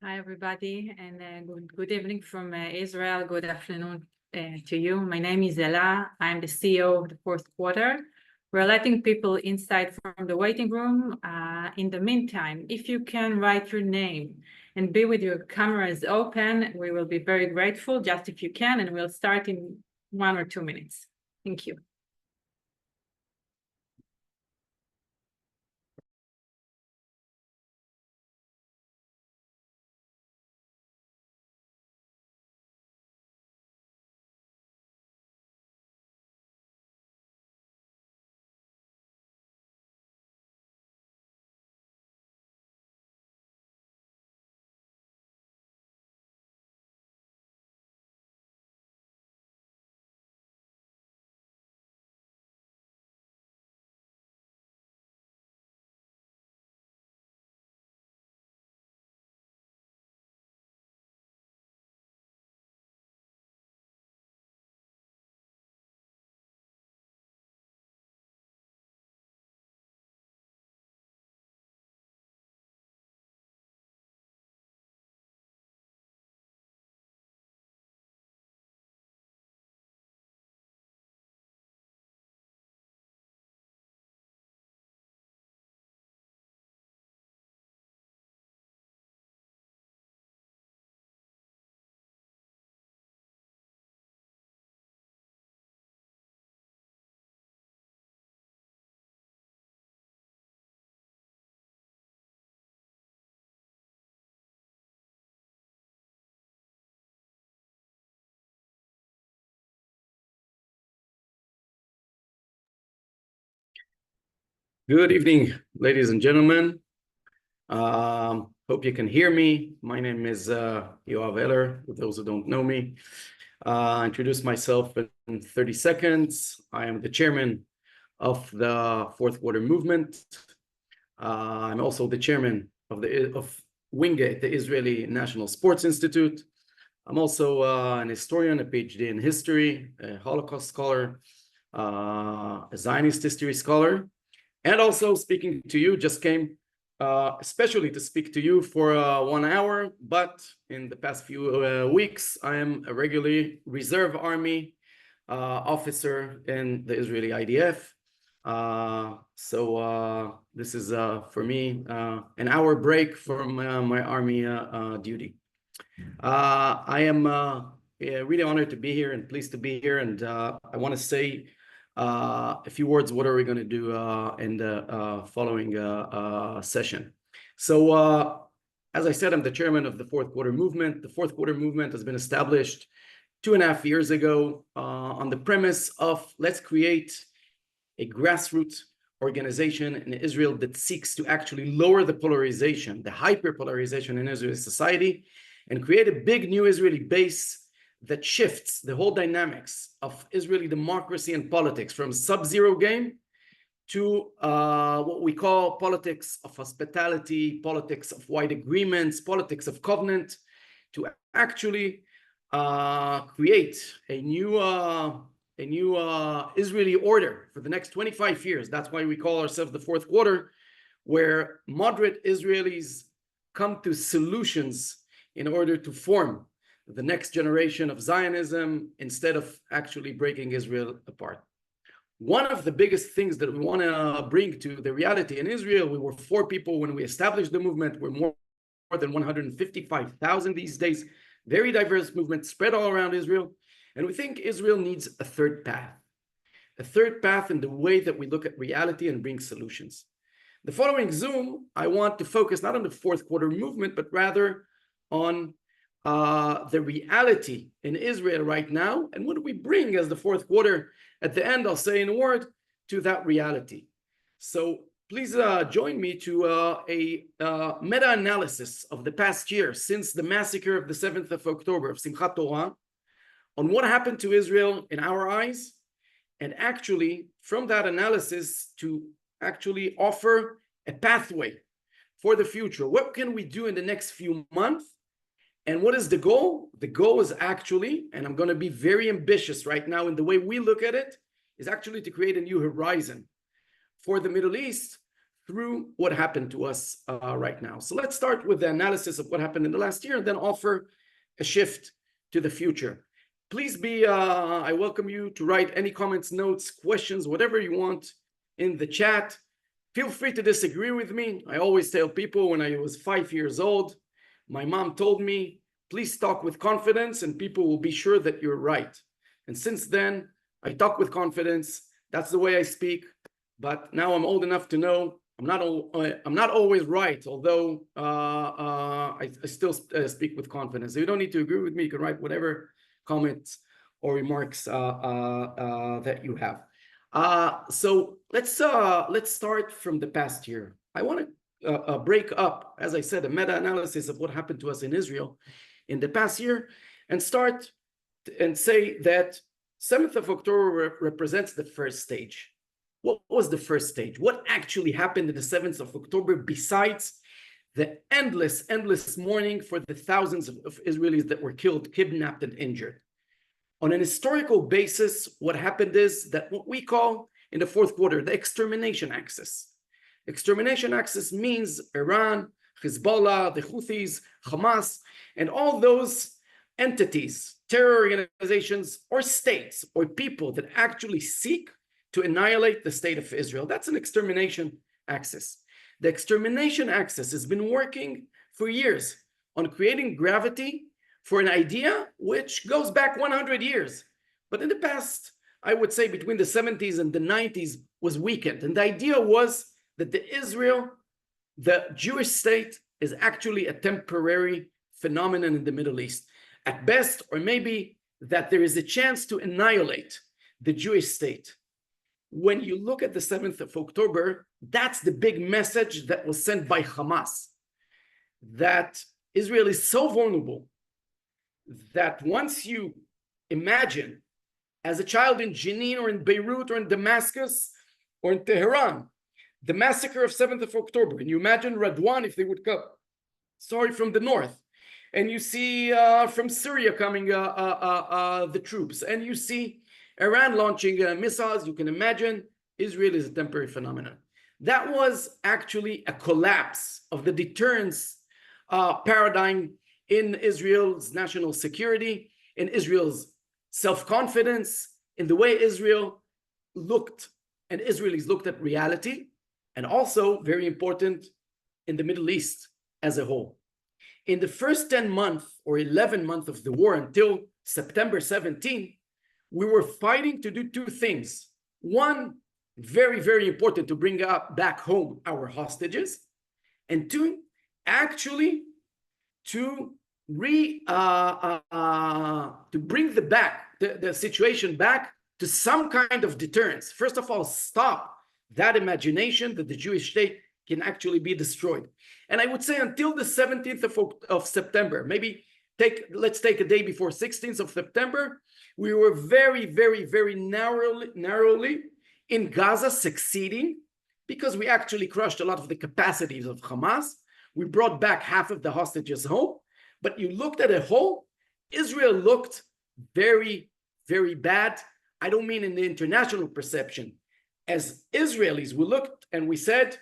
Hi, everybody, and good evening from Israel. Good afternoon to you. My name is Ella. I'm the CEO of the fourth quarter. We're letting people inside from the waiting room. In the meantime, if you can write your name and be with your cameras open, we will be very grateful, just if you can, and we'll start in 1 or 2 minutes. Thank you. Good evening, ladies and gentlemen. Hope you can hear me. My name is Yoav Heller, for those who don't know me. Introduce myself in 30 seconds. I am the chairman of the fourth quarter movement. I'm also the chairman of Wingate, the Israeli National Sports Institute. I'm also an historian, a PhD in history, a Holocaust scholar, a Zionist history scholar. And also speaking to you, just came especially to speak to you for 1 hour, but in the past few weeks, I am a regularly reserve army officer in the Israeli IDF. So this is for me an hour break from my army duty. I am really honored to be here and pleased to be here, and I want to say a few words. What are we going to do in the following session? So as I said, I'm the chairman of the fourth quarter movement. The fourth quarter movement has been established 2.5 years ago on the premise of let's create a grassroots organization in Israel that seeks to actually lower the polarization, the hyperpolarization in Israeli society, and create a big new Israeli base that shifts the whole dynamics of Israeli democracy and politics from sub-zero game to what we call politics of hospitality, politics of wide agreements, politics of covenant, to actually create a new Israeli order for the next 25 years. That's why we call ourselves the fourth quarter, where moderate Israelis come to solutions in order to form the next generation of Zionism instead of actually breaking Israel apart. One of the biggest things that we want to bring to the reality in Israel, we were 4 people when we established the movement. We're more than 155,000 these days, very diverse movement spread all around Israel. And we think Israel needs a third path in the way that we look at reality and bring solutions. The following Zoom, I want to focus not on the fourth quarter movement, but rather on the reality in Israel right now, and what do we bring as the fourth quarter. At the end, I'll say in a word to that reality. So please join me to a meta-analysis of the past year since the massacre of the 7th of October of Simchat Torah, on what happened to Israel in our eyes, and actually from that analysis to actually offer a pathway for the future. What can we do in the next few months? And what is the goal? The goal is actually, and I'm going to be very ambitious right now in the way we look at it, is actually to create a new horizon for the Middle East through what happened to us right now. So let's start with the analysis of what happened in the last year and then offer a shift to the future. Please I welcome you to write any comments, notes, questions, whatever you want in the chat. Feel free to disagree with me. I always tell people when I was 5 years old, my mom told me, please talk with confidence and people will be sure that you're right. And since then, I talk with confidence. That's the way I speak. But now I'm old enough to know I'm not always right, although I still speak with confidence. So you don't need to agree with me. You can write whatever comments or remarks that you have. So let's start from the past year. I want to break up, as I said, a meta-analysis of what happened to us in Israel in the past year and start and say that 7th of October represents the first stage. What was the first stage? What actually happened in the 7th of October besides the endless mourning for the thousands of Israelis that were killed, kidnapped, and injured? On an historical basis, what happened is that what we call in the fourth quarter, the extermination axis. Extermination axis means Iran, Hezbollah, the Houthis, Hamas, and all those entities, terror organizations, or states, or people that actually seek to annihilate the state of Israel. That's an extermination axis. The extermination axis has been working for years on creating gravity for an idea which goes back 100 years. But in the past, I would say between the 70s and the 90s was weakened. And the idea was that the Jewish state is actually a temporary phenomenon in the Middle East. At best, or maybe that there is a chance to annihilate the Jewish state. When you look at the 7th of October, that's the big message that was sent by Hamas, that Israel is so vulnerable that once you imagine as a child in Jenin or in Beirut or in Damascus or in Tehran, the massacre of 7th of October, and you imagine Radwan if they would come, from the north, and you see from Syria coming the troops, and you see Iran launching missiles, you can imagine Israel is a temporary phenomenon. That was actually a collapse of the deterrence paradigm in Israel's national security, in Israel's self-confidence, in the way Israel looked and Israelis looked at reality, and also, very important, in the Middle East as a whole. In the first 10 months or 11 months of the war until September 17, we were fighting to do two things. One, very, very important, to bring back home our hostages, and two, actually to bring the situation back to some kind of deterrence. First of all, stop that imagination that the Jewish state can actually be destroyed. And I would say until the 17th of September, maybe let's take a day before 16th of September, we were very, very, very narrowly in Gaza succeeding because we actually crushed a lot of the capacities of Hamas. We brought back half of the hostages home, but you looked at a whole, Israel looked very, very bad. I don't mean in the international perception. As Israelis, we looked and we said,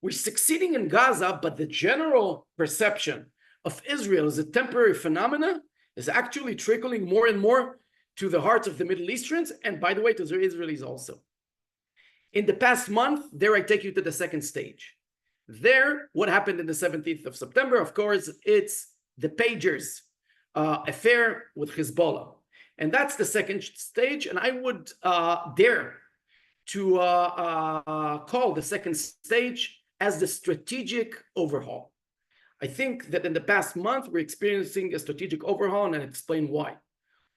we're succeeding in Gaza, but the general perception of Israel as a temporary phenomena is actually trickling more and more to the hearts of the Middle Easterns, and by the way, to the Israelis also. In the past month, there I take you to the second stage. There, what happened in the 17th of September, of course, it's the pagers affair with Hezbollah. And that's the second stage, and I would dare to call the second stage as the strategic overhaul. I think that in the past month, we're experiencing a strategic overhaul, and I'll explain why.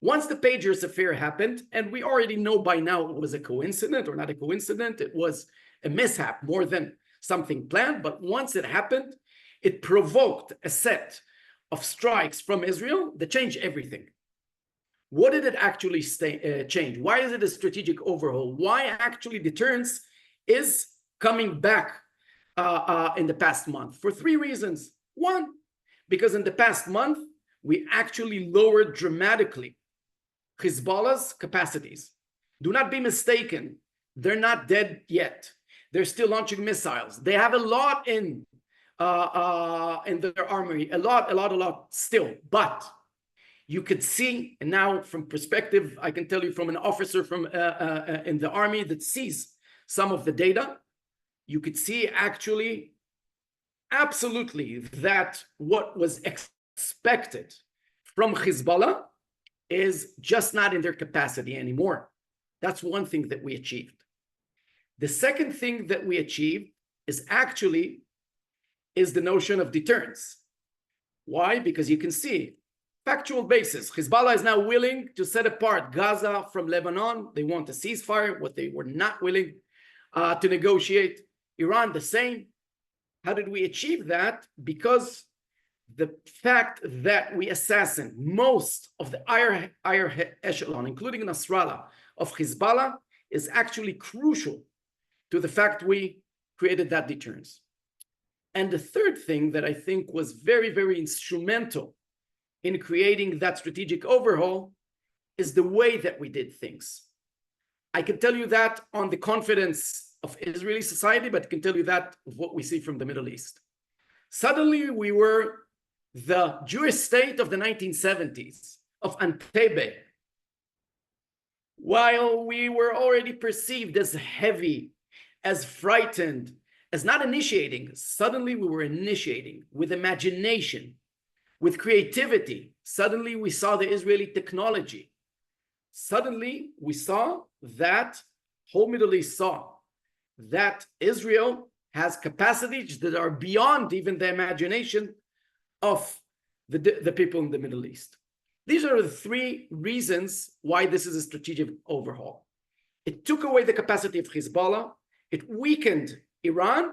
Once the pagers affair happened, and we already know by now it was a coincidence or not a coincidence, it was a mishap more than something planned, but once it happened, it provoked a set of strikes from Israel that changed everything. What did it actually change? Why is it a strategic overhaul? Why actually deterrence is coming back in the past month? For three reasons. One, because in the past month, we actually lowered dramatically Hezbollah's capacities. Do not be mistaken. They're not dead yet. They're still launching missiles. They have a lot in their armory, a lot still. But you could see, and now from perspective, I can tell you from an officer from in the army that sees some of the data, you could see actually absolutely that what was expected from Hezbollah is just not in their capacity anymore. That's one thing that we achieved. The second thing that we achieved is the notion of deterrence. Why? Because you can see, factual basis, Hezbollah is now willing to set apart Gaza from Lebanon. They want a ceasefire, what they were not willing to negotiate. Iran, the same. How did we achieve that? Because the fact that we assassinate most of the higher echelon, including Nasrallah, of Hezbollah, is actually crucial to the fact we created that deterrence. And the third thing that I think was very, very instrumental in creating that strategic overhaul is the way that we did things. I can tell you that on the confidence of Israeli society, but I can tell you that of what we see from the Middle East. Suddenly, we were the Jewish state of the 1970s, of Entebbe. While we were already perceived as heavy, as frightened, as not initiating, suddenly we were initiating with imagination, with creativity. Suddenly we saw the Israeli technology. Suddenly we saw that whole Middle East saw that Israel has capacities that are beyond even the imagination of the people in the Middle East. These are the three reasons why this is a strategic overhaul. It took away the capacity of Hezbollah, it weakened Iran,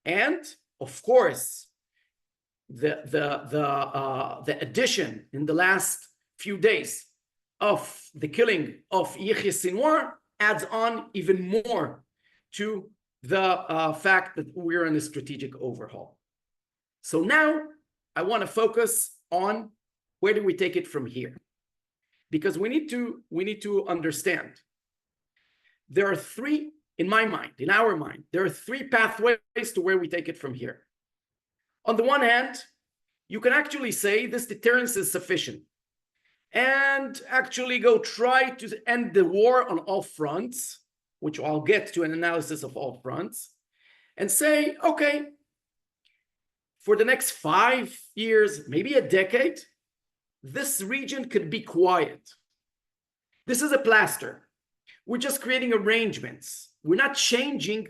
and of course, the addition in the last few days of the killing of Yahya Sinwar adds on even more to the fact that we're in a strategic overhaul. So now I want to focus on where do we take it from here? Because we need to understand there are three, in my mind, in our mind, there are three pathways to where we take it from here. On the one hand, you can actually say this deterrence is sufficient and actually go try to end the war on all fronts, which I'll get to an analysis of all fronts, and say, okay, for the next 5 years, maybe a decade, this region could be quiet. This is a plaster. We're just creating arrangements. We're not changing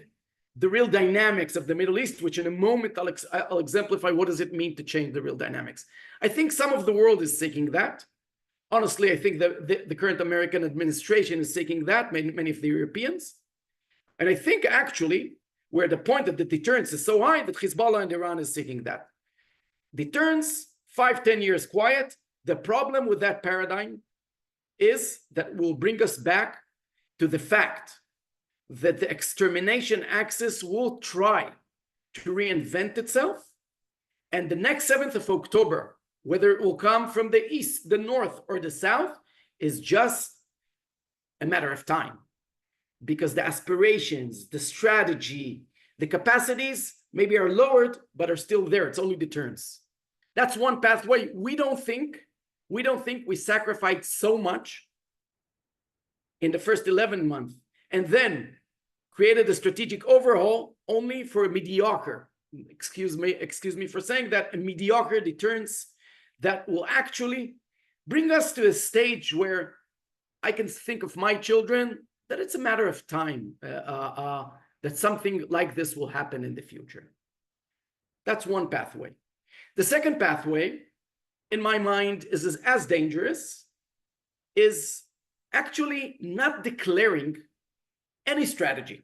the real dynamics of the Middle East, which in a moment I'll exemplify what does it mean to change the real dynamics. I think some of the world is seeking that. Honestly, I think the current American administration is seeking that, many of the Europeans. And I think actually we're at the point that the deterrence is so high that Hezbollah and Iran is seeking that. Deterrence, 5-10 years quiet. The problem with that paradigm is that will bring us back to the fact that the extermination axis will try to reinvent itself. And the next 7th of October, whether it will come from the east, the north, or the south, is just a matter of time. Because the aspirations, the strategy, the capacities maybe are lowered, but are still there. It's only deterrence. That's one pathway. We don't think we sacrificed so much in the first 11 months and then created a strategic overhaul only for a mediocre, excuse me for saying that, a mediocre deterrence that will actually bring us to a stage where I can think of my children that it's a matter of time that something like this will happen in the future. That's one pathway. The second pathway, in my mind, is as dangerous, is actually not declaring any strategy.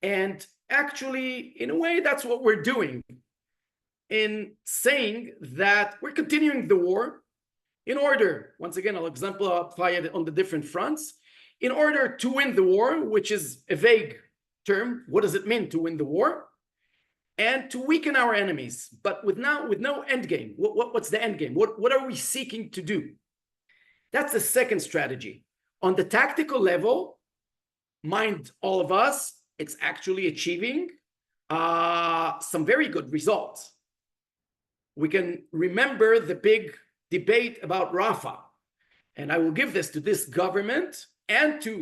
And actually, in a way, that's what we're doing in saying that we're continuing the war in order, once again, I'll exemplify it on the different fronts, in order to win the war, which is a vague term. What does it mean to win the war? And to weaken our enemies, but with no end game. What's the end game? What are we seeking to do? That's the second strategy. On the tactical level, mind all of us, it's actually achieving some very good results. We can remember the big debate about Rafah, and I will give this to this government and to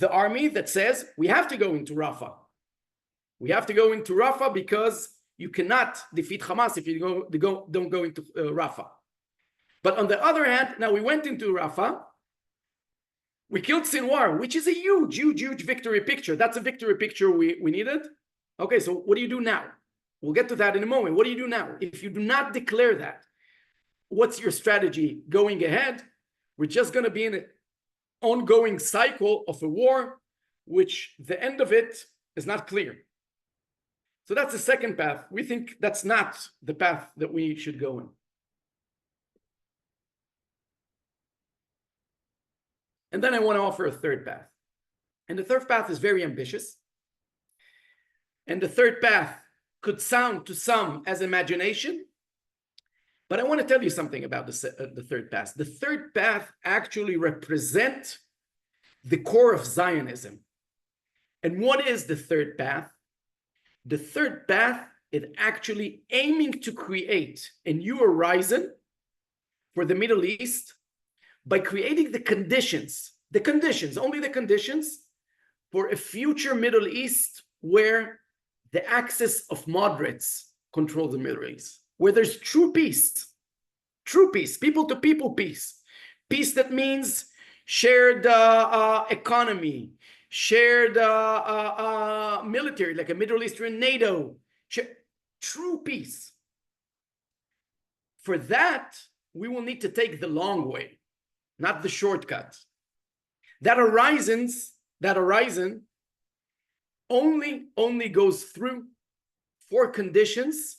the army that says we have to go into Rafah. We have to go into Rafah because you cannot defeat Hamas if you don't go into Rafah. But on the other hand, now we went into Rafah, we killed Sinwar, which is a huge victory picture. That's a victory picture we needed. Okay, so what do you do now? We'll get to that in a moment. What do you do now? If you do not declare that, what's your strategy going ahead? We're just going to be in an ongoing cycle of a war, which the end of it is not clear. So that's the second path. We think that's not the path that we should go in. And then I want to offer a third path. And the third path is very ambitious. And the third path could sound to some as imagination. But I want to tell you something about the third path. The third path actually represents the core of Zionism. And what is the third path? The third path is actually aiming to create a new horizon for the Middle East by creating the conditions, only the conditions for a future Middle East where the axis of moderates control the Middle East, where there's true peace, people to people peace. Peace that means shared economy, shared military, like a Middle Eastern NATO, true peace. For that, we will need to take the long way, not the shortcut. That horizon only goes through 4 conditions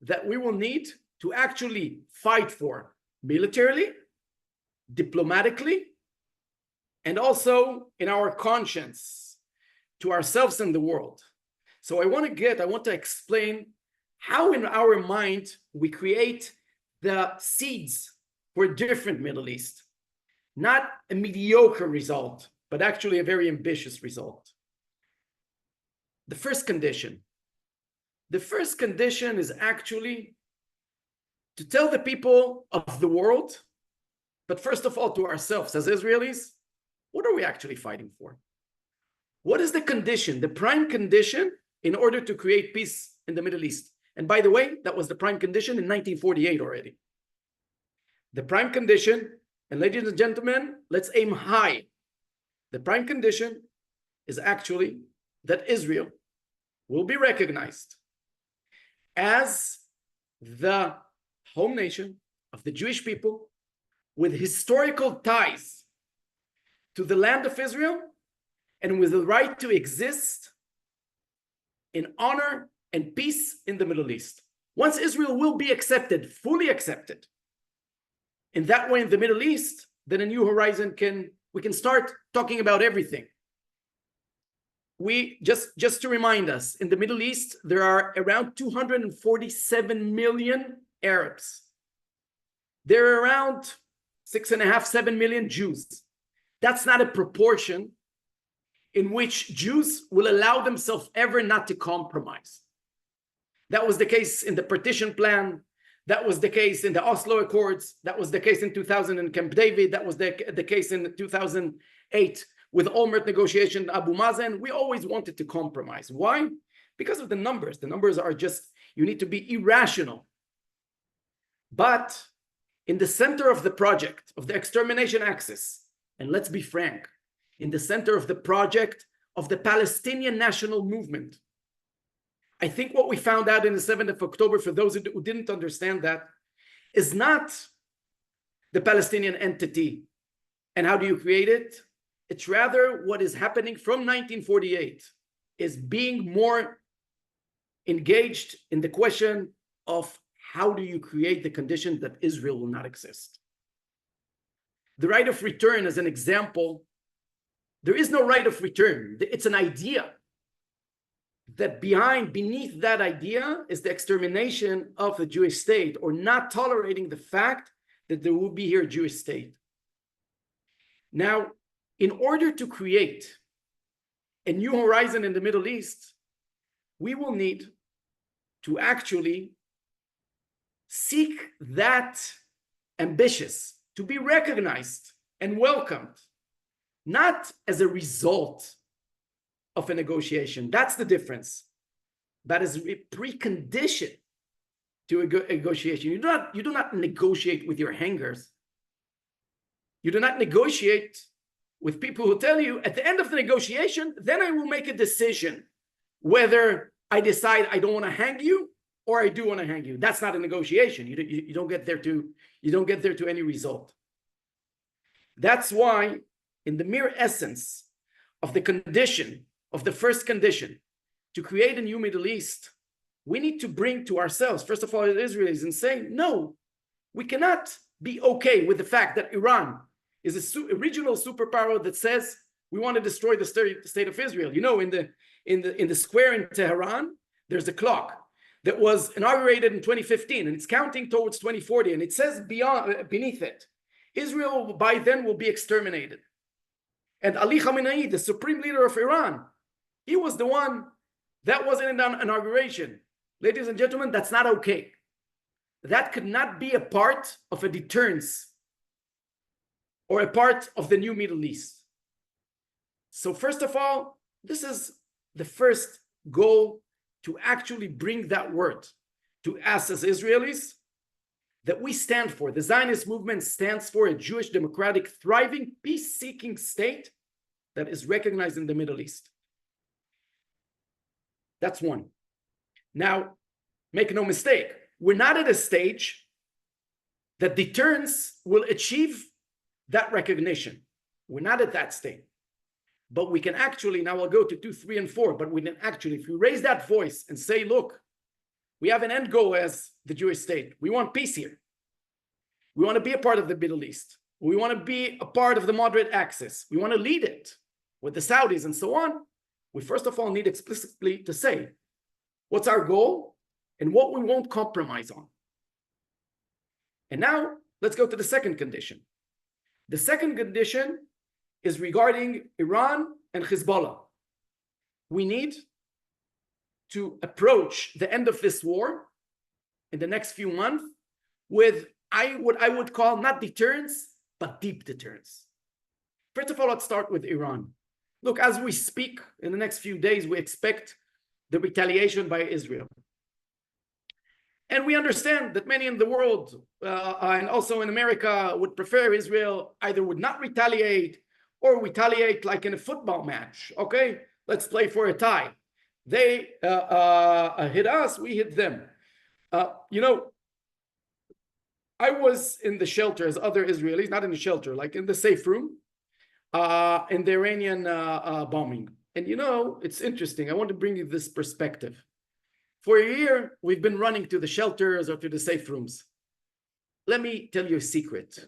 that we will need to actually fight for militarily, diplomatically, and also in our conscience to ourselves and the world. So I want to explain how in our mind we create the seeds for a different Middle East. Not a mediocre result, but actually a very ambitious result. The first condition is actually to tell the people of the world, but first of all to ourselves as Israelis, what are we actually fighting for? What is the condition, the prime condition in order to create peace in the Middle East? And by the way, that was the prime condition in 1948 already. The prime condition, and ladies and gentlemen, let's aim high. The prime condition is actually that Israel will be recognized as the home nation of the Jewish people with historical ties to the land of Israel and with the right to exist in honor and peace in the Middle East. Once Israel will be accepted, fully accepted, in that way in the Middle East, then a new horizon we can start talking about everything. We just to remind us, in the Middle East, there are around 247 million Arabs. There are around 6.5, 7 million Jews. That's not a proportion in which Jews will allow themselves ever not to compromise. That was the case in the partition plan. That was the case in the Oslo Accords. That was the case in 2000 in Camp David. That was the case in 2008 with Olmert negotiation, Abu Mazen. We always wanted to compromise. Why? Because of the numbers. The numbers are just, you need to be irrational. But in the center of the project, of the extermination axis, and let's be frank, in the center of the project of the Palestinian national movement, I think what we found out in the 7th of October, for those who didn't understand that, is not the Palestinian entity and how do you create it. It's rather what is happening from 1948 is being more engaged in the question of how do you create the conditions that Israel will not exist. The right of return as an example, there is no right of return. It's an idea. That beneath that idea is the extermination of the Jewish state, or not tolerating the fact that there will be here a Jewish state. Now, in order to create a new horizon in the Middle East, we will need to actually seek that ambitious, to be recognized and welcomed, not as a result of a negotiation. That's the difference. That is a precondition to a negotiation. You do not negotiate with your hangers. You do not negotiate with people who tell you at the end of the negotiation, then I will make a decision whether I decide I don't want to hang you or I do want to hang you. That's not a negotiation. You don't get there to any result. That's why in the mere essence of the condition, of the first condition, to create a new Middle East, we need to bring to ourselves, first of all, as Israelis, and say, no, we cannot be okay with the fact that Iran is a regional superpower that says we want to destroy the state of Israel. You know, in the square in Tehran, there's a clock that was inaugurated in 2015, and it's counting towards 2040, and it says beneath it, Israel by then will be exterminated. And Ali Khamenei, the supreme leader of Iran, he was the one that was in an inauguration. Ladies and gentlemen, that's not okay. That could not be a part of a deterrence or a part of the new Middle East. So first of all, this is the first goal, to actually bring that word to us as Israelis that we stand for. The Zionist movement stands for a Jewish, democratic, thriving, peace-seeking state that is recognized in the Middle East. That's one. Now, make no mistake, we're not at a stage that deterrence will achieve that recognition. We're not at that state. But we can actually, now I'll go to 2, 3, and 4, but we can actually, if we raise that voice and say, look, we have an end goal as the Jewish state. We want peace here. We want to be a part of the Middle East. We want to be a part of the moderate axis. We want to lead it with the Saudis and so on. We first of all need explicitly to say what's our goal and what we won't compromise on. And now let's go to the second condition. The second condition is regarding Iran and Hezbollah. We need to approach the end of this war in the next few months with what I would call not deterrence, but deep deterrence. First of all, let's start with Iran. Look, as we speak, in the next few days, we expect the retaliation by Israel. And we understand that many in the world and also in America would prefer Israel either would not retaliate or retaliate like in a football match. Okay, let's play for a tie. They hit us, we hit them. You know, I was in the shelter as other Israelis, not in the shelter, like in the safe room in the Iranian bombing. And you know, it's interesting. I want to bring you this perspective. For a year, we've been running to the shelters or to the safe rooms. Let me tell you a secret.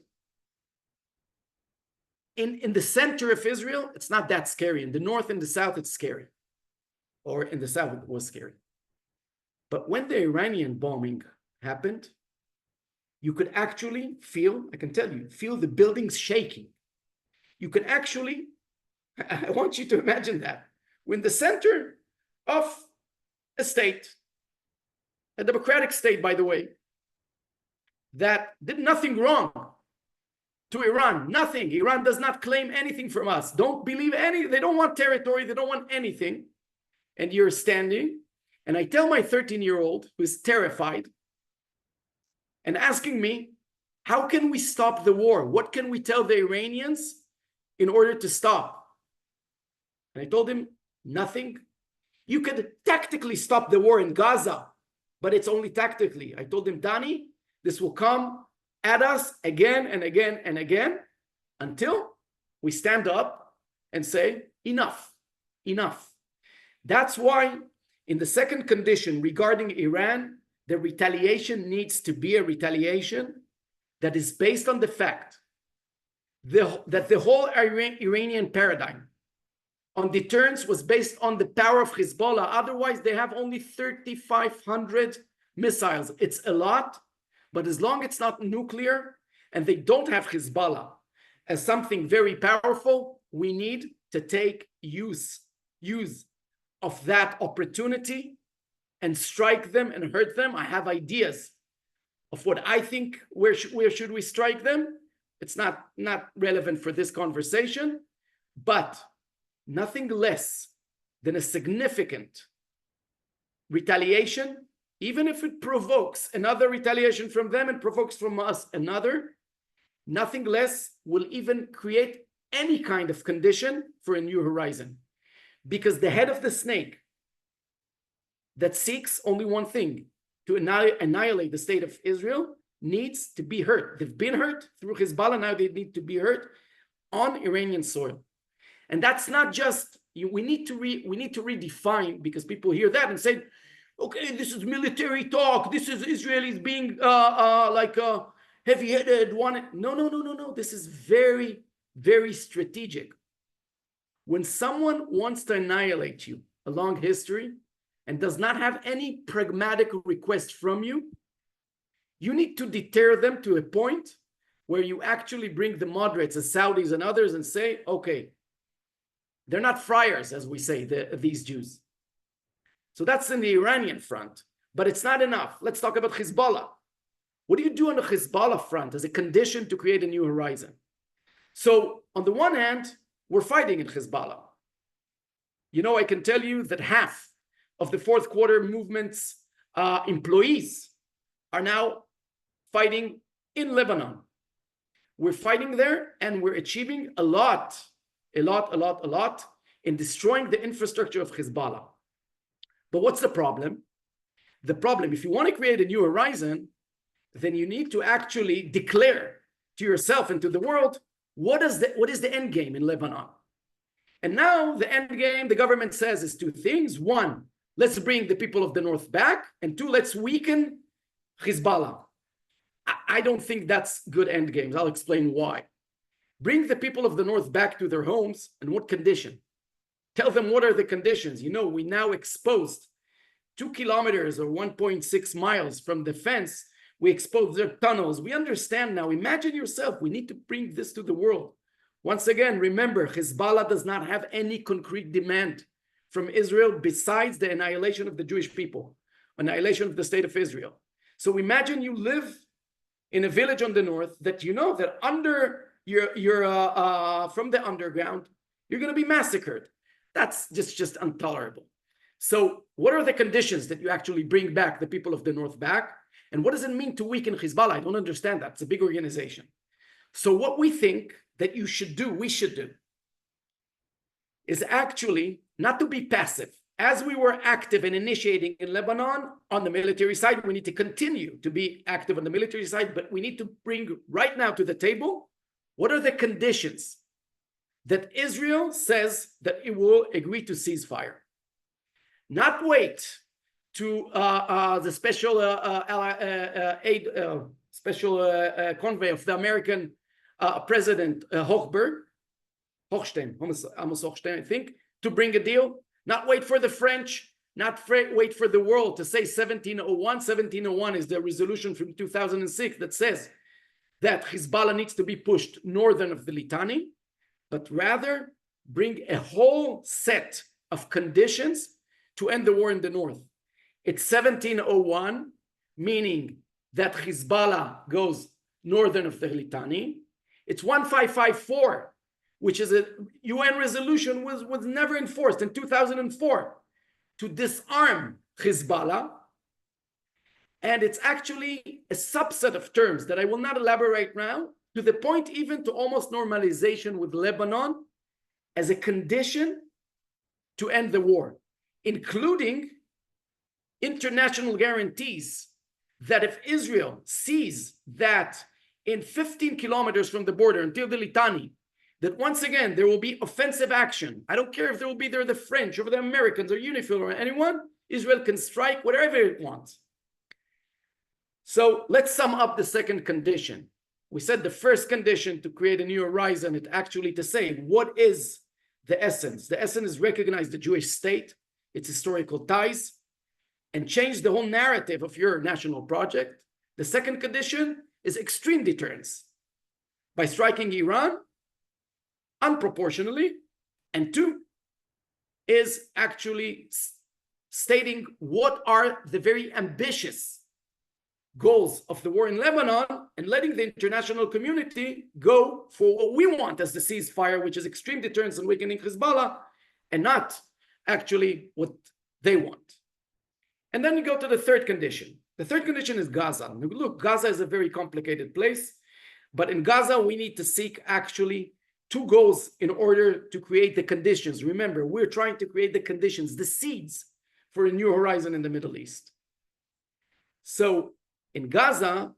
In the center of Israel, it's not that scary. In the north and the south, it's scary. Or in the south, it was scary. But when the Iranian bombing happened, you could actually feel, I can tell you, feel the buildings shaking. You could actually, I want you to imagine that. We're in the center of a state, a democratic state, by the way, that did nothing wrong to Iran, nothing. Iran does not claim anything from us. Don't believe they don't want territory, they don't want anything. And you're standing, and I tell my 13-year-old who's terrified and asking me, how can we stop the war? What can we tell the Iranians in order to stop? And I told him, nothing. You could tactically stop the war in Gaza, but it's only tactically. I told him, Danny, this will come at us again and again and again until we stand up and say, enough, enough. That's why in the second condition regarding Iran, the retaliation needs to be a retaliation that is based on the fact that the whole Iranian paradigm on deterrence was based on the power of Hezbollah. Otherwise, they have only 3,500 missiles. It's a lot, but as long as it's not nuclear and they don't have Hezbollah as something very powerful, we need to take use use of that opportunity and strike them and hurt them. I have ideas of what I think, where should we strike them. It's not relevant for this conversation, but nothing less than a significant retaliation, even if it provokes another retaliation from them and provokes from us another, nothing less will even create any kind of condition for a new horizon. Because the head of the snake that seeks only one thing, to annihilate the state of Israel, needs to be hurt. They've been hurt through Hezbollah, now they need to be hurt on Iranian soil. And that's not just, we need to redefine, because people hear that and say, okay, this is military talk, this is Israelis being heavy-headed. No. This is very, very strategic. When someone wants to annihilate you along history and does not have any pragmatic request from you, you need to deter them to a point where you actually bring the moderates, the Saudis and others, and say, okay, they're not friars, as we say, these Jews. So that's in the Iranian front, but it's not enough. Let's talk about Hezbollah. What do you do on the Hezbollah front as a condition to create a new horizon? So on the one hand, we're fighting in Hezbollah. You know, I can tell you that half of the fourth quarter movement's employees are now fighting in Lebanon. We're fighting there and we're achieving a lot in destroying the infrastructure of Hezbollah. But what's the problem? The problem, if you want to create a new horizon, then you need to actually declare to yourself and to the world, what is the end game in Lebanon? And now the end game, the government says, is two things. One, let's bring the people of the north back. And two, let's weaken Hezbollah. I don't think that's good end games. I'll explain why. Bring the people of the north back to their homes. And what condition? Tell them what are the conditions. You know, we now exposed 2 kilometers or 1.6 miles from the fence. We exposed their tunnels. We understand now. Imagine yourself. We need to bring this to the world. Once again, remember, Hezbollah does not have any concrete demand from Israel besides the annihilation of the Jewish people, annihilation of the state of Israel. So imagine you live in a village on the north that you know that under from the underground, you're going to be massacred. That's just intolerable. So what are the conditions that you actually bring back the people of the north back? And what does it mean to weaken Hezbollah? I don't understand that. It's a big organization. So what we think that we should do, is actually not to be passive. As we were active and initiating in Lebanon on the military side, we need to continue to be active on the military side, but we need to bring right now to the table, what are the conditions that Israel says that it will agree to ceasefire? Not wait to the special convoy of the American President Hochstein, I think, to bring a deal. Not wait for the French, not wait for the world to say 1701. 1701 is the resolution from 2006 that says that Hezbollah needs to be pushed northern of the Litani, but rather bring a whole set of conditions to end the war in the north. It's 1701, meaning that Hezbollah goes northern of the Litani. It's 1554, which is a UN resolution was never enforced in 2004 to disarm Hezbollah. And it's actually a subset of terms that I will not elaborate now, to the point even to almost normalization with Lebanon as a condition to end the war, including international guarantees that if Israel sees that in 15 kilometers from the border until the Litani, that once again, there will be offensive action. I don't care if there will be there the French or the Americans or UNIFIL or anyone, Israel can strike whatever it wants. So let's sum up the second condition. We said the first condition to create a new horizon is actually to say, what is the essence? The essence is recognize the Jewish state, its historical ties, and change the whole narrative of your national project. The second condition is extreme deterrence by striking Iran unproportionally, and two, is actually stating what are the very ambitious goals of the war in Lebanon and letting the international community go for what we want as the ceasefire, which is extreme deterrence and weakening Hezbollah, and not actually what they want. And then you go to the third condition. The third condition is Gaza. Look, Gaza is a very complicated place, but in Gaza, we need to seek actually two goals in order to create the conditions. Remember, we're trying to create the conditions, the seeds for a new horizon in the Middle East. So in Gaza,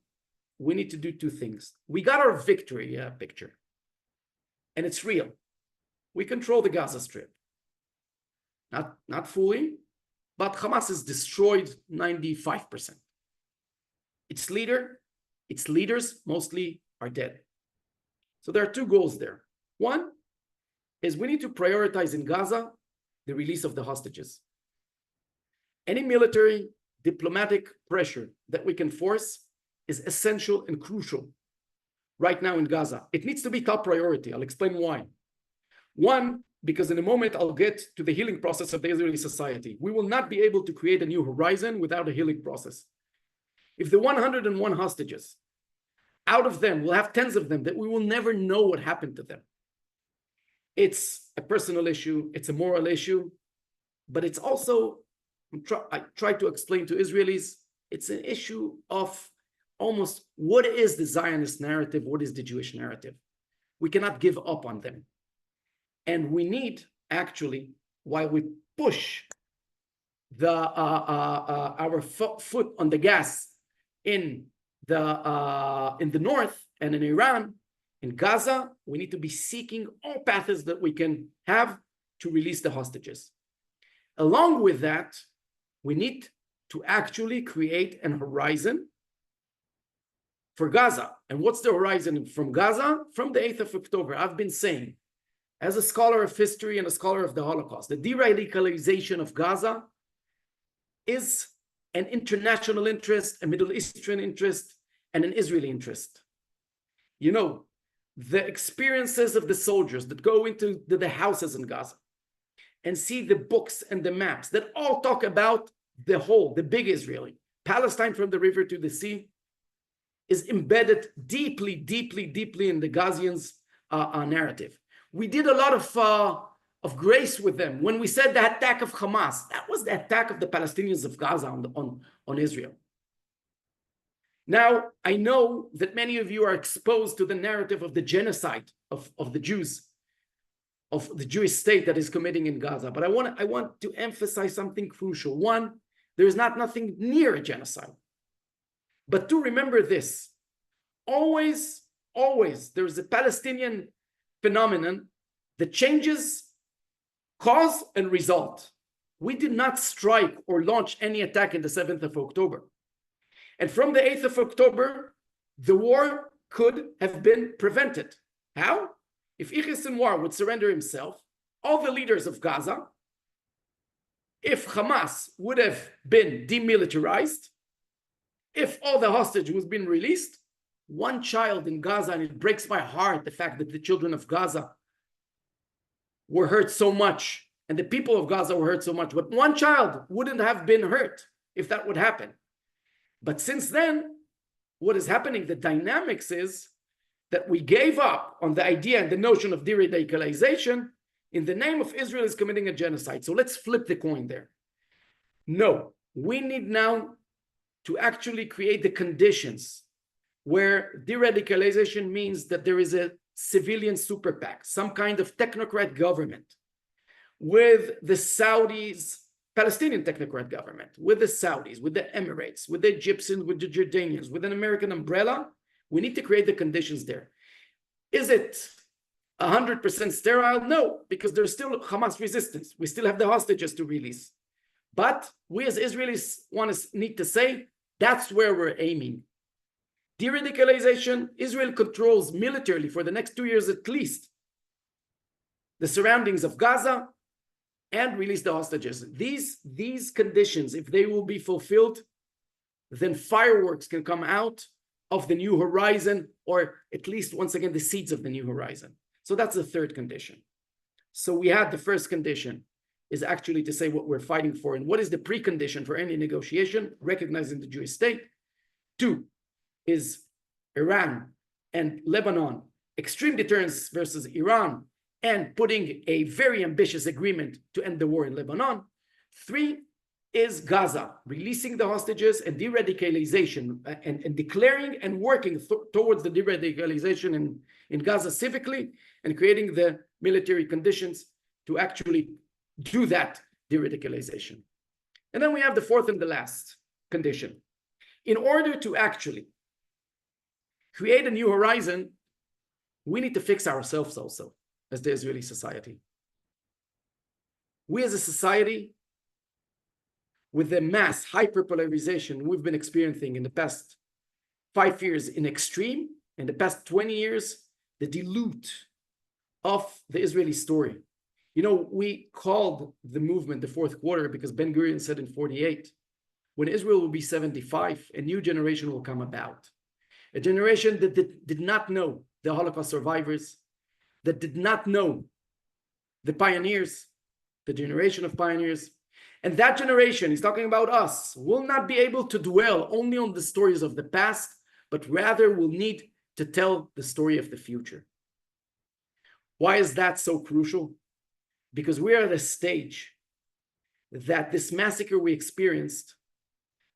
we need to do two things. We got our victory picture, and it's real. We control the Gaza Strip. Not fully, but Hamas has destroyed 95%. Its leaders mostly are dead. So there are two goals there. One is we need to prioritize in Gaza the release of the hostages. Any military, diplomatic pressure that we can force is essential and crucial right now in Gaza. It needs to be top priority. I'll explain why. One, because in a moment I'll get to the healing process of the Israeli society. We will not be able to create a new horizon without a healing process. If the 101 hostages, out of them, we'll have tens of them that we will never know what happened to them. It's a personal issue, it's a moral issue, but it's also, I try to explain to Israelis, it's an issue of almost what is the Zionist narrative, what is the Jewish narrative. We cannot give up on them. And we need, actually, while we push our foot on the gas in the north and in Iran, in Gaza, we need to be seeking all paths that we can have to release the hostages. Along with that, we need to actually create an horizon for Gaza. And what's the horizon from Gaza? From the 8th of October, I've been saying, as a scholar of history and a scholar of the Holocaust, the de-radicalization of Gaza is an international interest, a Middle Eastern interest, and an Israeli interest. You know, the experiences of the soldiers that go into the houses in Gaza and see the books and the maps that all talk about the whole, the big Israeli, Palestine from the river to the sea, is embedded deeply, deeply, deeply in the Gazians' narrative. We did a lot of grace with them when we said the attack of Hamas. That was the attack of the Palestinians of Gaza on Israel. Now, I know that many of you are exposed to the narrative of the genocide of the Jews, of the Jewish state that is committing in Gaza. But I want to emphasize something crucial. One, there is nothing near a genocide. But to remember this, always, there's a Palestinian phenomenon that changes cause and result. We did not strike or launch any attack in the 7th of October. And from the 8th of October, the war could have been prevented. How? If Yahya Sinwar would surrender himself, all the leaders of Gaza, if Hamas would have been demilitarized, if all the hostages was been released, one child in Gaza, and it breaks my heart, the fact that the children of Gaza were hurt so much, and the people of Gaza were hurt so much, but one child wouldn't have been hurt if that would happen. But since then, what is happening, the dynamics is that we gave up on the idea and the notion of de-radicalization in the name of Israel is committing a genocide. So let's flip the coin there. No, we need now to actually create the conditions where de-radicalization means that there is a civilian super PAC, some kind of technocrat government with the Saudis, Palestinian technocrat government, with the Saudis, with the Emirates, with the Egyptians, with the Jordanians, with an American umbrella. We need to create the conditions there. Is it 100% sterile? No, because there's still Hamas resistance. We still have the hostages to release. But we as Israelis need to say, that's where we're aiming. De-radicalization, Israel controls militarily for the next 2 years at least the surroundings of Gaza and release the hostages. These conditions, if they will be fulfilled, then fireworks can come out of the new horizon, or at least, once again, the seeds of the new horizon. So that's the third condition. So we had the first condition, is actually to say what we're fighting for and what is the precondition for any negotiation, recognizing the Jewish state. 2 is Iran and Lebanon, extreme deterrence versus Iran, and putting a very ambitious agreement to end the war in Lebanon. 3 is Gaza, releasing the hostages and de-radicalization, and declaring and working towards the de-radicalization in Gaza civically, and creating the military conditions to actually do that de-radicalization. And then we have the 4th and the last condition. In order to actually create a new horizon, we need to fix ourselves also as the Israeli society. We as a society, with the mass hyperpolarization we've been experiencing in the past 5 years in extreme, in the past 20 years, the dilute of the Israeli story. You know, we called the movement the 4th quarter because Ben Gurion said in 48, when Israel will be 75, a new generation will come about. A generation that did not know the Holocaust survivors, that did not know the pioneers, the generation of pioneers. And that generation, he's talking about us, will not be able to dwell only on the stories of the past, but rather will need to tell the story of the future. Why is that so crucial? Because we are at a stage that this massacre we experienced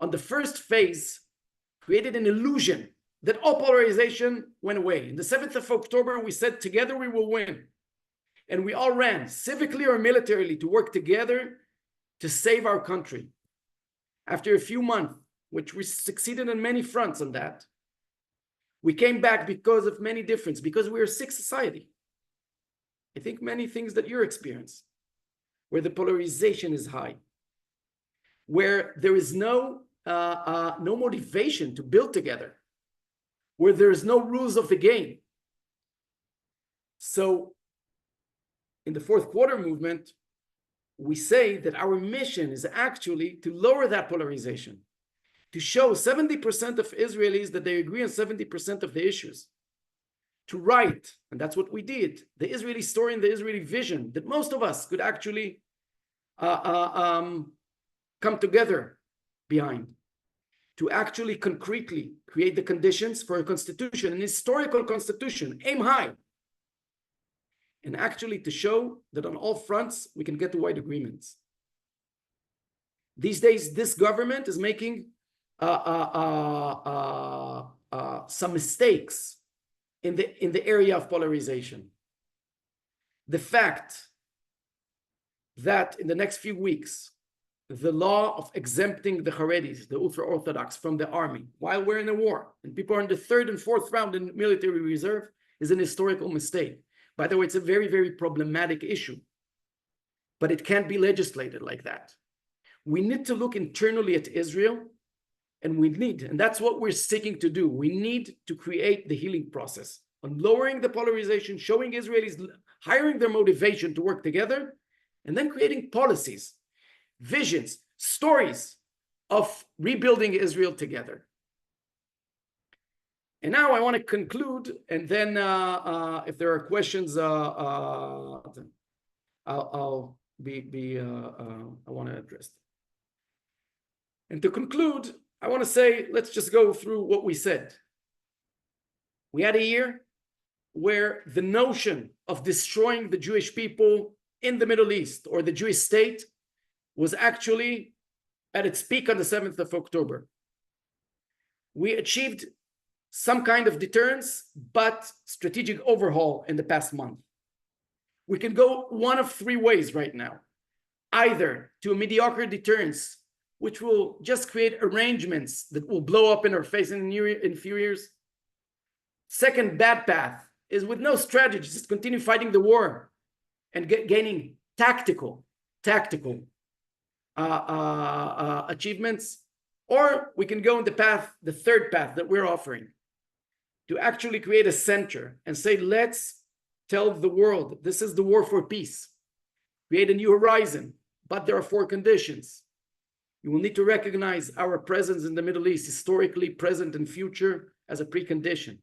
on the first phase created an illusion that all polarization went away. On the 7th of October, we said, together we will win. And we all ran, civically or militarily, to work together to save our country. After a few months, which we succeeded on many fronts on that, we came back because of many differences, because we are a sick society. I think many things that you're experiencing, where the polarization is high, where there is no motivation to build together, where there is no rules of the game. So in the 4th quarter movement, we say that our mission is actually to lower that polarization, to show 70% of Israelis that they agree on 70% of the issues, to write, and that's what we did, the Israeli story and the Israeli vision that most of us could actually come together behind, to actually concretely create the conditions for a constitution, an historical constitution, aim high, and actually to show that on all fronts we can get to wide agreements. These days, this government is making some mistakes in the area of polarization. The fact that in the next few weeks, the law of exempting the Haredis, the ultra-Orthodox, from the army, while we're in a war, and people are in the 3rd and 4th round in military reserve, is an historical mistake. By the way, it's a very, very problematic issue, but it can't be legislated like that. We need to look internally at Israel, and that's what we're seeking to do. We need to create the healing process on lowering the polarization, showing Israelis, hiring their motivation to work together, and then creating policies, visions, stories of rebuilding Israel together. And now I want to conclude, and then if there are questions, I want to address them. And to conclude, I want to say, let's just go through what we said. We had a year where the notion of destroying the Jewish people in the Middle East or the Jewish state was actually at its peak on the 7th of October. We achieved some kind of deterrence, but strategic overhaul in the past month. We can go one of 3 ways right now. Either to a mediocre deterrence, which will just create arrangements that will blow up in our face in a few years. Second bad path is with no strategy, just continue fighting the war and gaining tactical achievements. Or we can go in the third path that we're offering, to actually create a center and say, let's tell the world, this is the war for peace. Create a new horizon, but there are 4 conditions. You will need to recognize our presence in the Middle East, historically, present, and future, as a precondition.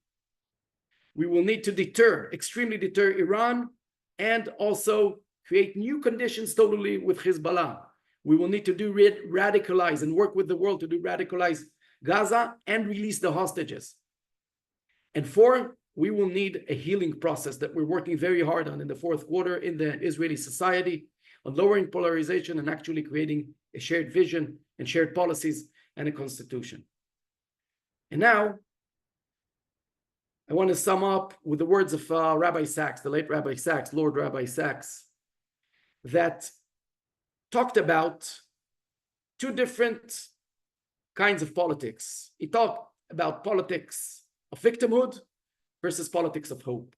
We will need to extremely deter Iran, and also create new conditions totally with Hezbollah. We will need to do radicalize and work with the world to do radicalize Gaza and release the hostages. And 4, we will need a healing process that we're working very hard on in the fourth quarter in the Israeli society, on lowering polarization and actually creating a shared vision and shared policies and a constitution. And now, I want to sum up with the words of Rabbi Sachs, the late Rabbi Sachs, Lord Rabbi Sachs, that talked about 2 different kinds of politics. He talked about politics of victimhood versus politics of hope.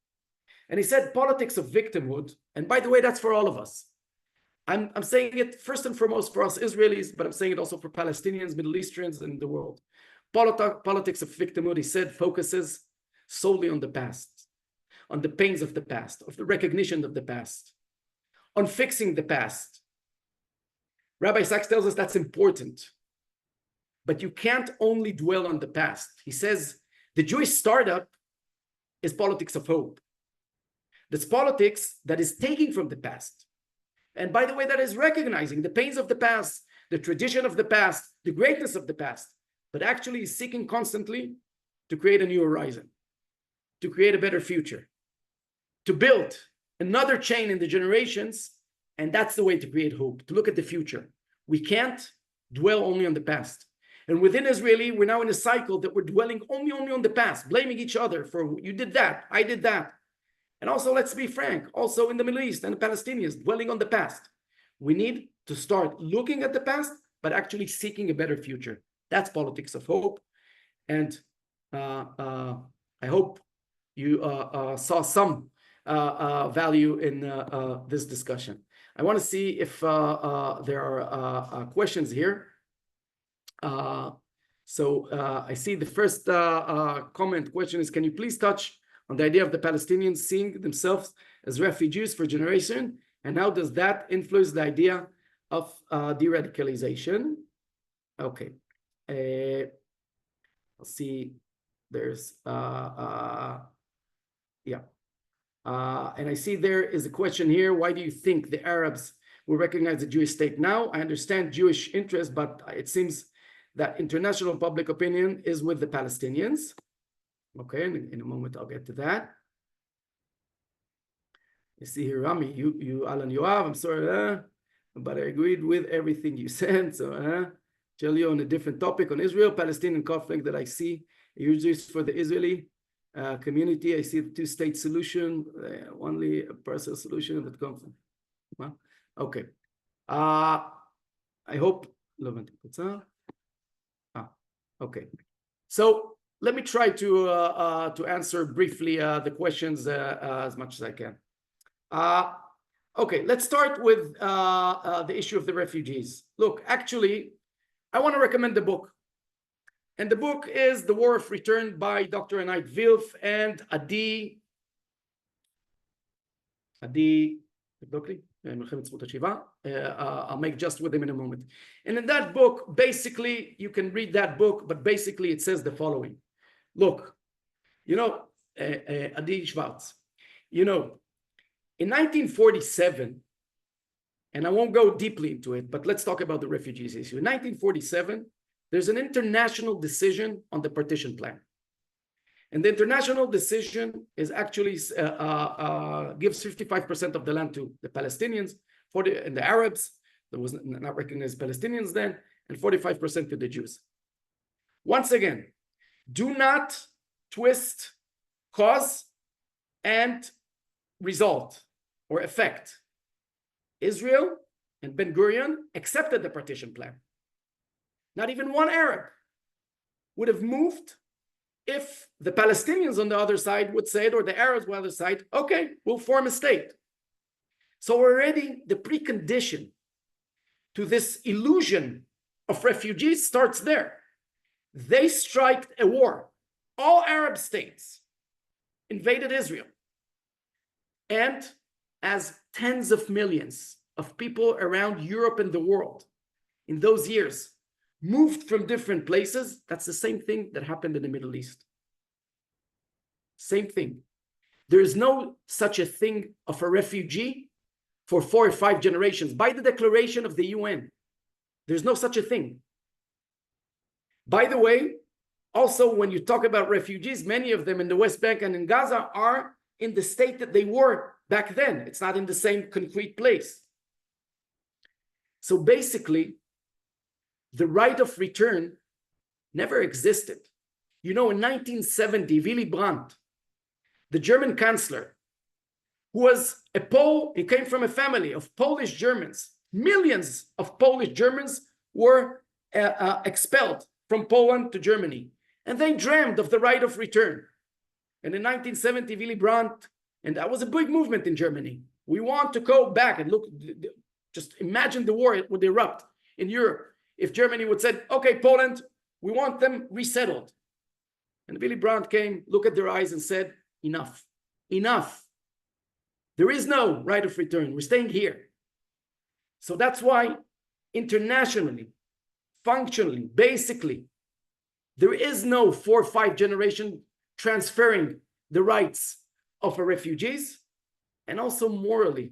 And he said politics of victimhood, and by the way, that's for all of us. I'm saying it first and foremost for us Israelis, but I'm saying it also for Palestinians, Middle Easterns, and the world. Politics of victimhood, he said, focuses solely on the past, on the pains of the past, of the recognition of the past, on fixing the past. Rabbi Sachs tells us that's important, but you can't only dwell on the past. He says the Jewish startup is politics of hope. That's politics that is taking from the past. And by the way, that is recognizing the pains of the past, the tradition of the past, the greatness of the past, but actually is seeking constantly to create a new horizon, to create a better future, to build another chain in the generations. And that's the way to create hope, to look at the future. We can't dwell only on the past. And within Israeli, we're now in a cycle that we're dwelling only on the past, blaming each other for you did that, I did that. And also, let's be frank, also in the Middle East and the Palestinians dwelling on the past. We need to start looking at the past, but actually seeking a better future. That's politics of hope. And I hope you saw some value in this discussion. I want to see if there are questions here. So I see the first question is, can you please touch on the idea of the Palestinians seeing themselves as refugees for generation, and how does that influence the idea of de-radicalization? Okay, I'll see. There's and I see there is a question here. Why do you think the Arabs will recognize the Jewish state now? I understand Jewish interest, but it seems that international public opinion is with the Palestinians. Okay, in a moment I'll get to that. You see here, Rami, you Alan Yoav, I'm sorry, but I agreed with everything you said. So tell you on a different topic on Israel-Palestinian conflict that I see usually for the Israeli community. I see the 2-state solution, only a partial solution that comes. Well, okay. I hope. Okay. So let me try to answer briefly the questions as much as I can. Okay, let's start with the issue of the refugees. Look, actually, I want to recommend the book. And the book is The War of Return by Dr. Anait Vilf and Adi I'll make just with him in a moment. And in that book, basically, you can read that book, but basically it says the following. Look, Adi Schwartz, in 1947, and I won't go deeply into it, but let's talk about the refugees issue. In 1947, there's an international decision on the partition plan. And the international decision is actually gives 55% of the land to the Palestinians, and the Arabs, that was not recognized Palestinians then, and 45% to the Jews. Once again, do not twist cause and result or effect. Israel and Ben Gurion accepted the partition plan. Not even one Arab would have moved if the Palestinians on the other side would say it, or the Arabs on the other side, okay, we'll form a state. So already the precondition to this illusion of refugees starts there. They striked a war. All Arab states invaded Israel. And as tens of millions of people around Europe and the world in those years moved from different places, that's the same thing that happened in the Middle East. Same thing. There is no such a thing of a refugee for 4 or 5 generations by the declaration of the UN. There's no such a thing. By the way, also, when you talk about refugees, many of them in the West Bank and in Gaza are in the state that they were back then. It's not in the same concrete place. So basically, the right of return never existed. You know, in 1970, Willy Brandt, the German chancellor, who was a Pole, he came from a family of Polish Germans. Millions of Polish Germans were expelled from Poland to Germany. And they dreamed of the right of return. And in 1970, Willy Brandt, and that was a big movement in Germany. We want to go back and look, just imagine the war would erupt in Europe if Germany would say, okay, Poland, we want them resettled. And Willy Brandt came, looked at their eyes and said, enough, enough. There is no right of return. We're staying here. So that's why internationally, functionally, basically, there is no 4 or 5 generation transferring the rights of our refugees. And also morally,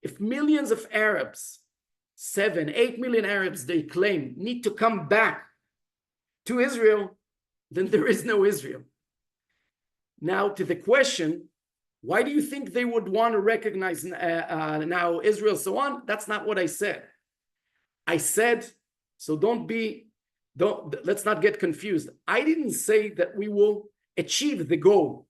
if millions of Arabs, 7, 8 million Arabs, they claim, need to come back to Israel, then there is no Israel. Now, to the question, why do you think they would want to recognize now Israel, so on? That's not what I said. I said, so let's not get confused. I didn't say that we will achieve the goal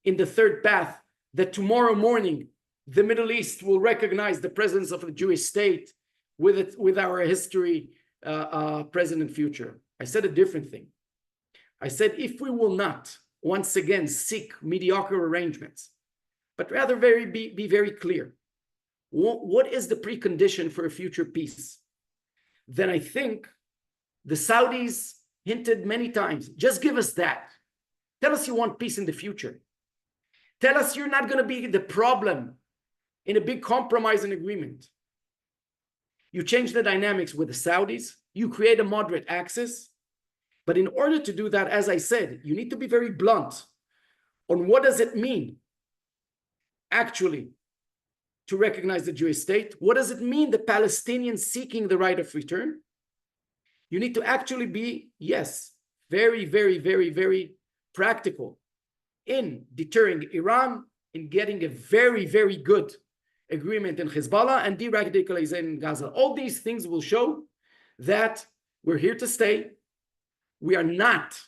in the third path, that tomorrow morning, the Middle East will recognize the presence of a Jewish state with our history, present and future. I said a different thing. I said, if we will not, once again, seek mediocre arrangements, but rather be very clear, what is the precondition for a future peace? Then I think the Saudis hinted many times, just give us that. Tell us you want peace in the future. Tell us you're not going to be the problem in a big compromise and agreement. You change the dynamics with the Saudis, you create a moderate axis. But in order to do that, as I said, you need to be very blunt on what does it mean actually to recognize the Jewish state? What does it mean the Palestinians seeking the right of return? You need to actually be, yes, very, very, very, very practical in deterring Iran, in getting a very, very good agreement in Hezbollah and de-radicalization in Gaza. All these things will show that we're here to stay. We are not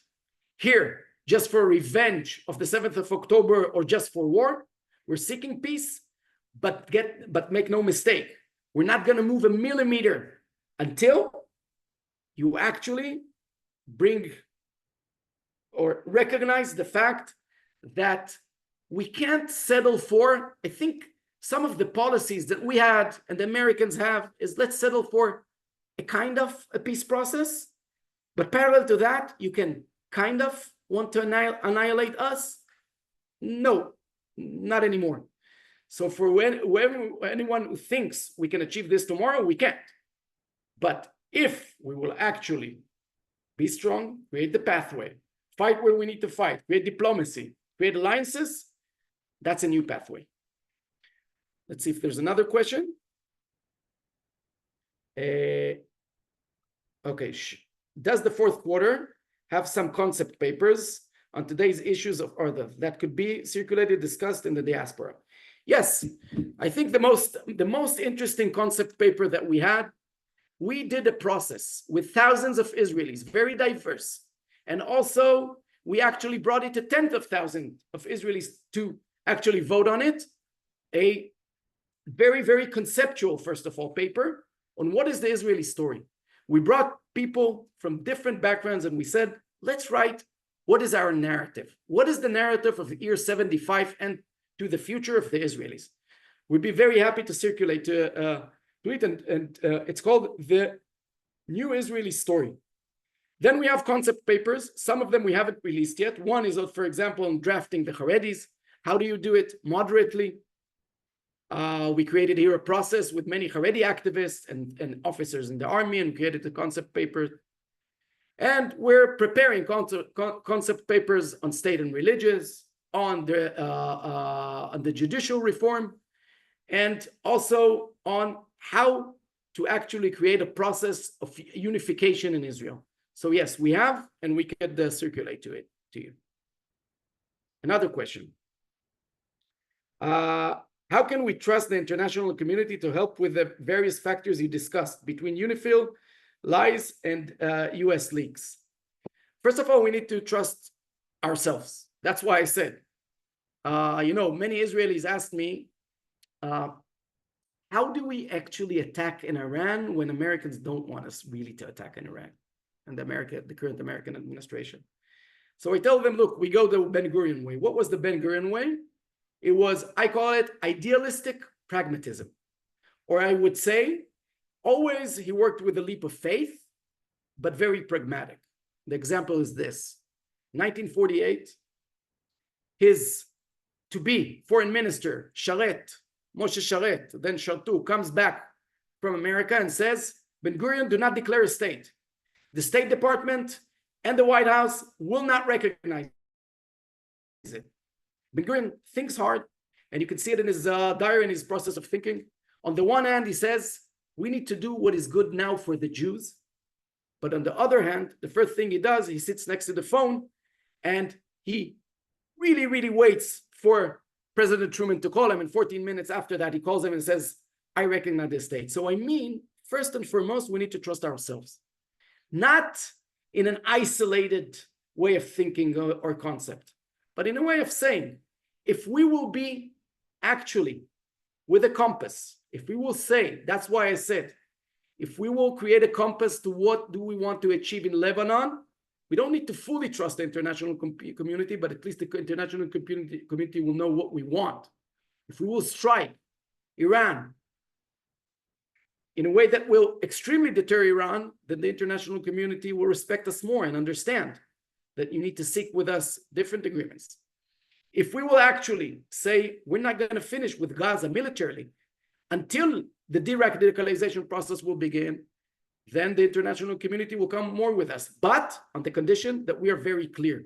here just for revenge of the 7th of October or just for war. We're seeking peace, but make no mistake, we're not going to move a millimeter until you actually bring or recognize the fact that we can't settle for, I think some of the policies that we had and the Americans have is let's settle for a kind of a peace process. But parallel to that, you can kind of want to annihilate us? No, not anymore. So for anyone who thinks we can achieve this tomorrow, we can't. But if we will actually be strong, create the pathway, fight where we need to fight, create diplomacy, create alliances, that's a new pathway. Let's see if there's another question. Okay. Does the fourth quarter have some concept papers on today's issues of order that could be circulated, discussed in the diaspora? Yes, I think the most interesting concept paper that we had, we did a process with thousands of Israelis, very diverse. And also, we actually brought it to 10th of thousands of Israelis to actually vote on it. A very, very conceptual, first of all, paper on what is the Israeli story. We brought people from different backgrounds and we said, let's write what is our narrative? What is the narrative of the year 75 and to the future of the Israelis? We'd be very happy to circulate to it, and it's called The New Israeli Story. Then we have concept papers. Some of them we haven't released yet. One is, for example, on drafting the Haredis. How do you do it moderately? We created here a process with many Haredi activists and officers in the army and created the concept paper. And we're preparing concept papers on state and religious, on the judicial reform. and also on how to actually create a process of unification in Israel. So yes, we have, and we could circulate to you. Another question. How can we trust the international community to help with the various factors you discussed between UNIFIL, lies, and US leaks? First of all, we need to trust ourselves. That's why I said, many Israelis asked me, how do we actually attack in Iran when Americans don't want us really to attack in Iran and the current American administration? So I tell them, look, we go the Ben-Gurion way. What was the Ben-Gurion way? It was, I call it idealistic pragmatism. Or I would say, always he worked with a leap of faith, but very pragmatic. The example is this. 1948, his to-be foreign minister, Sharet, Moshe Sharet, then Shartu, comes back from America and says, Ben-Gurion, do not declare a state. The State Department and the White House will not recognize it. Ben-Gurion thinks hard, and you can see it in his diary, in his process of thinking. On the one hand, he says, we need to do what is good now for the Jews. But on the other hand, the first thing he does, he sits next to the phone, and he really, really waits for President Truman to call him. And 14 minutes after that, he calls him and says, I recognize the state. So I mean, first and foremost, we need to trust ourselves. Not in an isolated way of thinking or concept, but in a way of saying, if we will be actually with a compass, if we will say, that's why I said, if we will create a compass to what do we want to achieve in Lebanon, we don't need to fully trust the international community, but at least the international community will know what we want. If we will strike Iran in a way that will extremely deter Iran, then the international community will respect us more and understand that you need to seek with us different agreements. If we will actually say we're not going to finish with Gaza militarily until the de-radicalization process will begin, then the international community will come more with us, but on the condition that we are very clear.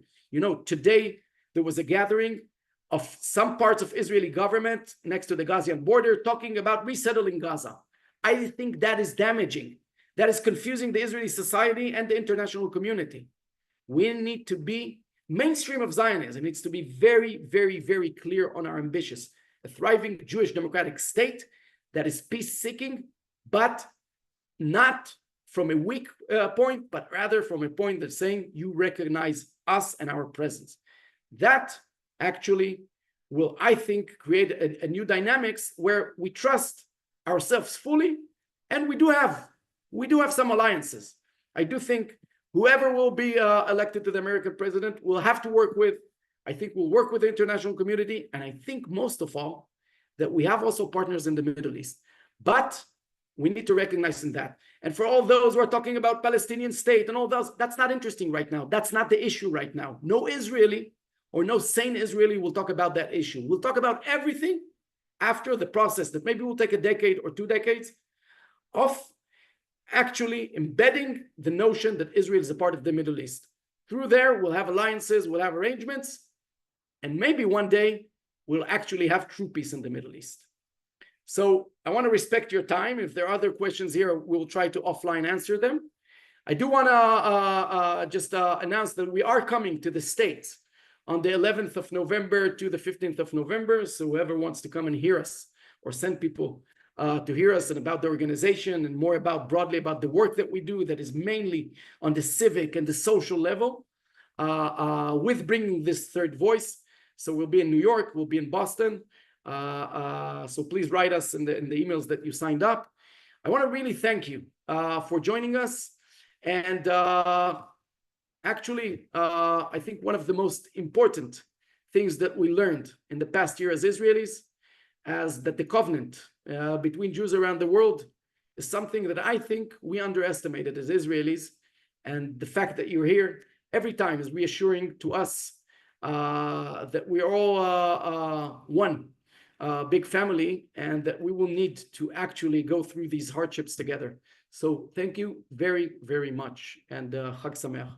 Today there was a gathering of some parts of Israeli government next to the Gazian border talking about resettling Gaza. I think that is damaging. That is confusing the Israeli society and the international community. We need to be mainstream of Zionism. It needs to be very, very, very clear on our ambitions. A thriving Jewish democratic state that is peace-seeking, but not from a weak point, but rather from a point that's saying you recognize us and our presence. That actually will, I think, create a new dynamics where we trust ourselves fully, and we do have some alliances. I do think whoever will be elected to the American president will have to work with, I think we'll work with the international community, and I think most of all, that we have also partners in the Middle East. But we need to recognize in that. And for all those who are talking about Palestinian state and all those, that's not interesting right now. That's not the issue right now. No Israeli or no sane Israeli will talk about that issue. We'll talk about everything after the process that maybe will take a decade or 2 decades of actually embedding the notion that Israel is a part of the Middle East. Through there, we'll have alliances, we'll have arrangements, and maybe one day we'll actually have true peace in the Middle East. So I want to respect your time. If there are other questions here, we'll try to offline answer them. I do want to just announce that we are coming to the States on the 11th of November to the 15th of November. So whoever wants to come and hear us or send people to hear us and about the organization and more broadly about the work that we do that is mainly on the civic and the social level with bringing this third voice. So we'll be in New York, we'll be in Boston. So please write us in the emails that you signed up. I want to really thank you for joining us. And actually, I think one of the most important things that we learned in the past year as Israelis, as that the covenant between Jews around the world is something that I think we underestimated as Israelis. And the fact that you're here every time is reassuring to us that we are all one big family, and that we will need to actually go through these hardships together. So thank you very, very much, and Chag Sameach.